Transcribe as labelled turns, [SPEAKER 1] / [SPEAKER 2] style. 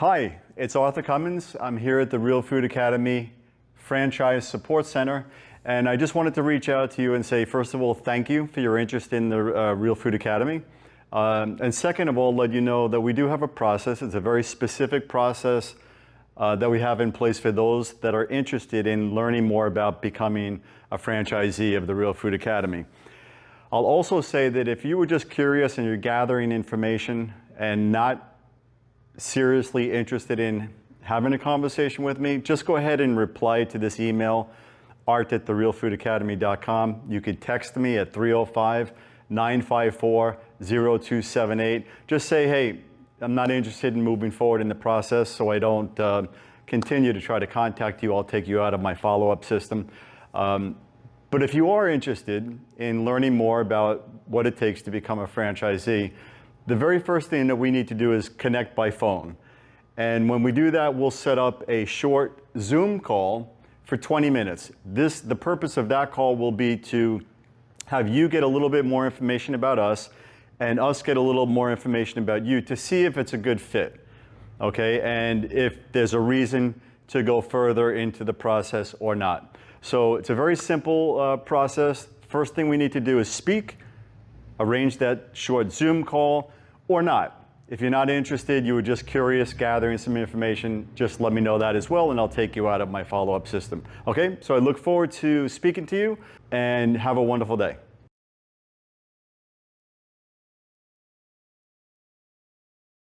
[SPEAKER 1] Hi, it's Arthur Cummins. I'm here at the Real Food Academy Franchise Support Center, and I just wanted to reach out to you and say, first of all, thank you for your interest in the Real Food Academy. And second of all, let you know that we do have a process. It's a very specific process that we have in place for those that are interested in learning more about becoming a franchisee of the Real Food Academy. I'll also say that if you were just curious and you're gathering information and not seriously interested in having a conversation with me, just go ahead and reply to this email, art@therealfoodacademy.com. You could text me at 305-954-0278. Just say, hey, I'm not interested in moving forward in the process, so I don't continue to try to contact you. I'll take you out of my follow-up system. But if you are interested in learning more about what it takes to become a franchisee, the very first thing that we need to do is connect by phone. And when we do that, we'll set up a short Zoom call for 20 minutes. The purpose of that call will be to have you get a little bit more information about us and us get a little more information about you to see if it's a good fit, okay? And if there's a reason to go further into the process or not. So it's a very simple process. First thing we need to do is speak, arrange that short Zoom call, or not. If you're not interested, you were just curious, gathering some information, just let me know that as well, and I'll take you out of my follow-up system. Okay, so I look forward to speaking to you, and have a wonderful day.